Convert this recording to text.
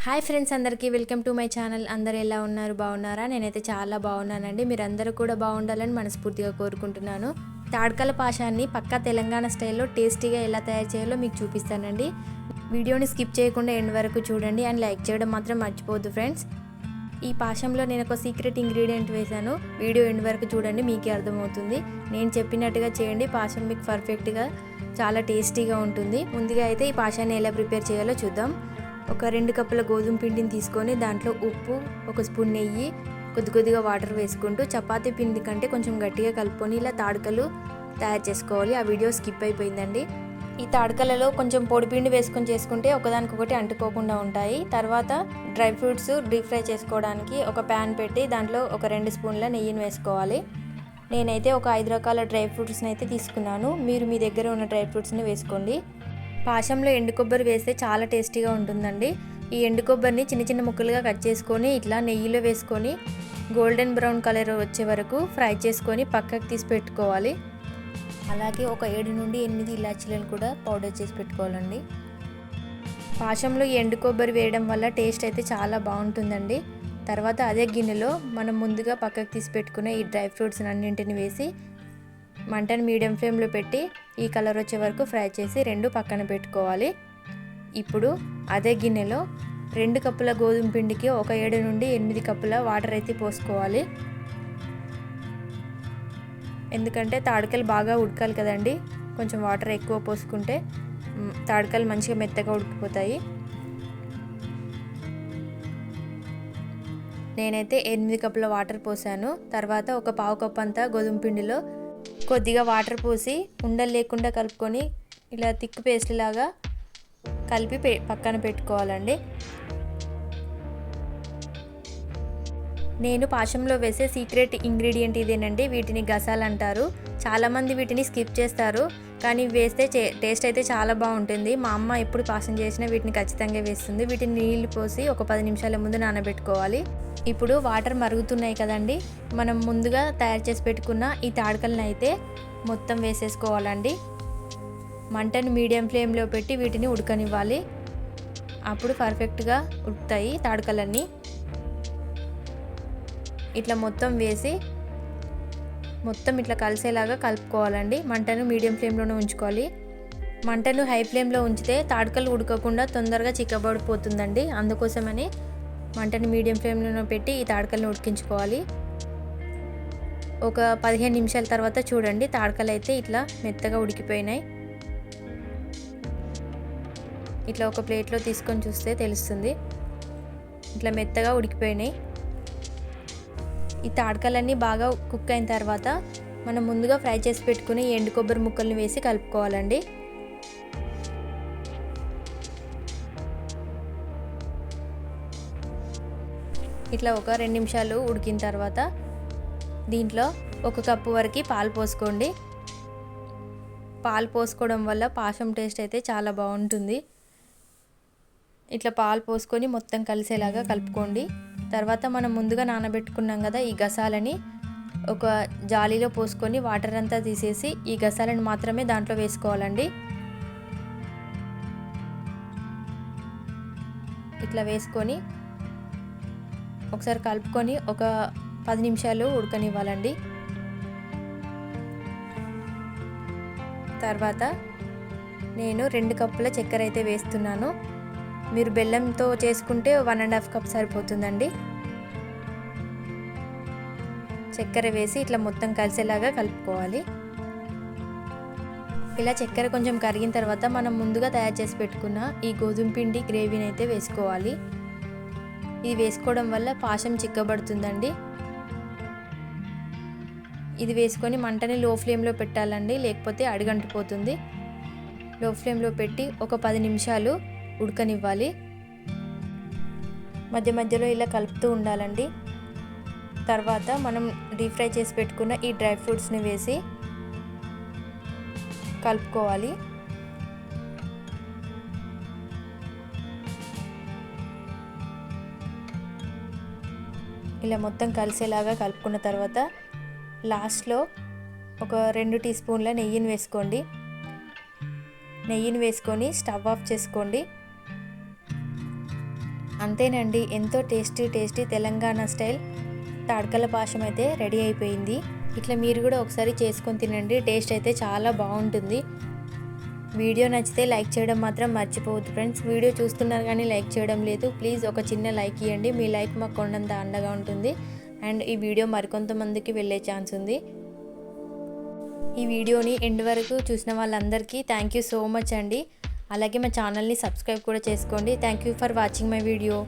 Hi friends, అందరికీ welcome to my channel. అందరు ఎలా ఉన్నారు? బాగున్నారా? నేనైతే చాలా బాగున్నానండి. మీరందరూ కూడా బాగుండాలని మనస్ఫూర్తిగా కోరుకుంటున్నాను. తాడ్కల పాశాన్ని పక్కా తెలంగాణ స్టైల్లో టేస్టీగా ఎలా తయారు చేయాలో మీకు చూపిస్తానండి. వీడియోని స్కిప్ చేయకుండా ఎండ్ వరకు చూడండి అండ్ లైక్ చేయడం మాత్రం మర్చిపోవద్దు ఫ్రెండ్స్. ఈ పాశంలో నేను ఒక సీక్రెట్ ఇంగ్రీడియంట్ వేశాను. వీడియో ఎండ్ వరకు చూడండి, మీకే అర్థమవుతుంది. నేను చెప్పినట్టుగా చేయండి, పాశం మీకు పర్ఫెక్ట్గా చాలా టేస్టీగా ఉంటుంది. ముందుగా అయితే ఈ పాశాన్ని ఎలా ప్రిపేర్ చేయాలో చూద్దాం. ఒక 2 కప్పుల గోధుమ పిండిని తీసుకొని దాంట్లో ఉప్పు, 1 స్పూన్ నెయ్యి, కొద్దిగా వాటర్ వేసుకుంటూ చపాతీ పిండి కంటే కొంచెం గట్టిగా కలుపుకొని ఇలా తాడకలు తయారు చేసుకోవాలి. ఆ వీడియో స్కిప్ అయిపోయిందండి. ఈ తాడకలలో కొంచెం పొడి పిండి వేసుకొని చేసుకుంటే ఒకదానికొకటి అంటుకోకుండా ఉంటాయి. తర్వాత డ్రై ఫ్రూట్స్ డీప్ ఫ్రై చేసుకోవడానికి ఒక ప్యాన్ పెట్టి దాంట్లో ఒక 2 స్పూన్ల నెయ్యిని వేసుకోవాలి. నేనైతే ఒక 5 రకాల డ్రై ఫ్రూట్స్ని అయితే తీసుకున్నాను. మీరు మీ దగ్గర ఉన్న డ్రై ఫ్రూట్స్ని వేసుకోండి. పాశంలో ఎండు కొబ్బరి వేస్తే చాలా టేస్టీగా ఉంటుందండి. ఈ ఎండు కొబ్బరిని చిన్న చిన్న ముక్కలుగా కట్ చేసుకొని ఇట్లా నెయ్యిలో వేసుకొని గోల్డెన్ బ్రౌన్ కలర్ వచ్చే వరకు ఫ్రై చేసుకొని పక్కకు తీసి పెట్టుకోవాలి. అలాగే ఒక 7 నుండి 8 ఇలాచీలను కూడా పౌడర్ చేసి పెట్టుకోవాలండి. పాశంలో ఈ ఎండు కొబ్బరి వేయడం వల్ల టేస్ట్ అయితే చాలా బాగుంటుందండి. తర్వాత అదే గిన్నెలో మనం ముందుగా పక్కకు తీసి పెట్టుకున్న ఈ డ్రై ఫ్రూట్స్ అన్నింటిని వేసి మంటను మీడియం ఫ్లేమ్లో పెట్టి ఈ కలర్ వచ్చే వరకు ఫ్రై చేసి 2 పక్కన పెట్టుకోవాలి. ఇప్పుడు అదే గిన్నెలో 2 కప్పుల గోధుమ పిండికి ఒక 7 నుండి 8 కప్పుల వాటర్ అయితే పోసుకోవాలి. ఎందుకంటే తాడకలు బాగా ఉడకాలి కదండి. కొంచెం వాటర్ ఎక్కువ పోసుకుంటే తాడకలు మంచిగా మెత్తగా ఉడికిపోతాయి. నేనైతే 8 కప్పుల వాటర్ పోసాను. తర్వాత ఒక పావు కప్పు అంతా గోధుమ పిండిలో కొద్దిగా వాటర్ పోసి ఉండలు లేకుండా కలుపుకొని ఇలా థిక్ పేస్ట్ లాగా కలిపి పక్కన పెట్టుకోవాలండి. నేను పాశంలో వేసే సీక్రెట్ ఇంగ్రీడియంట్ ఇదేనండి. వీటిని గసాలు అంటారు. చాలామంది వీటిని స్కిప్ చేస్తారు, కానీ వేస్తే టేస్ట్ అయితే చాలా బాగుంటుంది. మా అమ్మ ఎప్పుడు పాశం చేసినా వీటిని ఖచ్చితంగా వేస్తుంది. వీటిని నీళ్ళు పోసి ఒక 10 నిమిషాల ముందు నానబెట్టుకోవాలి. ఇప్పుడు వాటర్ మరుగుతున్నాయి కదండి, మనం ముందుగా తయారు చేసి పెట్టుకున్న ఈ తాడకలను అయితే మొత్తం వేసేసుకోవాలండి. మంటను మీడియం ఫ్లేమ్లో పెట్టి వీటిని ఉడకనివ్వాలి. అప్పుడు పర్ఫెక్ట్గా ఉడుకుతాయి తాడకలన్నీ. ఇట్లా మొత్తం వేసి మొత్తం ఇట్లా కలిసేలాగా కలుపుకోవాలండి. మంటను మీడియం ఫ్లేమ్లోనే ఉంచుకోవాలి. మంటను హై ఫ్లేమ్లో ఉంచితే తాడకలు ఉడకకుండా తొందరగా చిక్కబడిపోతుందండి. అందుకోసమని మంటని మీడియం ఫ్లేమ్లో పెట్టి ఈ తాడకలను ఉడికించుకోవాలి. ఒక 15 నిమిషాల తర్వాత చూడండి, తాడకలు అయితే ఇట్లా మెత్తగా ఉడికిపోయినాయి. ఇట్లా ఒక ప్లేట్లో తీసుకొని చూస్తే తెలుస్తుంది, ఇట్లా మెత్తగా ఉడికిపోయినాయి. ఈ తాడకలన్నీ బాగా కుక్ అయిన తర్వాత మనం ముందుగా ఫ్రై చేసి పెట్టుకుని ఎండు కొబ్బరి ముక్కల్ని వేసి కలుపుకోవాలండి. ఇట్లా ఒక 2 నిమిషాలు ఉడికిన తర్వాత దీంట్లో 1 కప్పు వరకు పాలు పోసుకోండి. పాలు పోసుకోవడం వల్ల పాశం టేస్ట్ అయితే చాలా బాగుంటుంది. ఇట్లా పాలు పోసుకొని మొత్తం కలిసేలాగా కలుపుకోండి. తర్వాత మనం ముందుగా నానబెట్టుకున్నాం కదా ఈ గసాలని ఒక జాలీలో పోసుకొని వాటర్ అంతా తీసేసి ఈ గసాలను మాత్రమే దాంట్లో వేసుకోవాలండి. ఇట్లా వేసుకొని ఒకసారి కలుపుకొని ఒక 10 నిమిషాలు ఉడకనివ్వాలండి. తర్వాత నేను 2 కప్పుల చక్కెర అయితే వేస్తున్నాను. మీరు బెల్లంతో చేసుకుంటే 1.5 కప్ సరిపోతుందండి. చక్కెర వేసి ఇట్లా మొత్తం కలిసేలాగా కలుపుకోవాలి. ఇలా చక్కెర కొంచెం కరిగిన తర్వాత మనం ముందుగా తయారు చేసి పెట్టుకున్న ఈ గోధుమ పిండి గ్రేవీని అయితే వేసుకోవాలి. ఇది వేసుకోవడం వల్ల పాశం చిక్కబడుతుందండి. ఇది వేసుకొని మంటని లో ఫ్లేమ్లో పెట్టాలండి, లేకపోతే అడుగంటిపోతుంది. లో ఫ్లేమ్లో పెట్టి ఒక 10 నిమిషాలు ఉడకనివ్వాలి. మధ్య మధ్యలో ఇలా కలుపుతూ ఉండాలండి. తర్వాత మనం డీప్ ఫ్రై చేసి పెట్టుకున్న ఈ డ్రై ఫ్రూట్స్ని వేసి కలుపుకోవాలి. ఇలా మొత్తం కలిసేలాగా కలుపుకున్న తర్వాత లాస్ట్లో ఒక 2 టీ స్పూన్ల నెయ్యిని వేసుకోండి. నెయ్యిని వేసుకొని స్టవ్ ఆఫ్ చేసుకోండి. అంతేనండి, ఎంతో టేస్టీ తెలంగాణ స్టైల్ తాడకల పాశం అయితే రెడీ అయిపోయింది. ఇట్లా మీరు కూడా ఒకసారి చేసుకొని తినండి, టేస్ట్ అయితే చాలా బాగుంటుంది. వీడియో నచ్చితే లైక్ చేయడం మాత్రం మర్చిపోవద్దు ఫ్రెండ్స్. వీడియో చూస్తున్నారు కానీ లైక్ చేయడం లేదు. ప్లీజ్ ఒక చిన్న లైక్ ఇవ్వండి, మీ లైక్ మాకు కొండంత అండగా ఉంటుంది. అండ్ ఈ వీడియో మరికొంతమందికి వెళ్ళే ఛాన్స్ ఉంది. ఈ వీడియోని ఎండ్ వరకు చూసిన వాళ్ళందరికీ థ్యాంక్ యూ సో మచ్ అండి. అలాగే మా ఛానల్ని సబ్స్క్రైబ్ కూడా చేసుకోండి. Thank you for watching my video.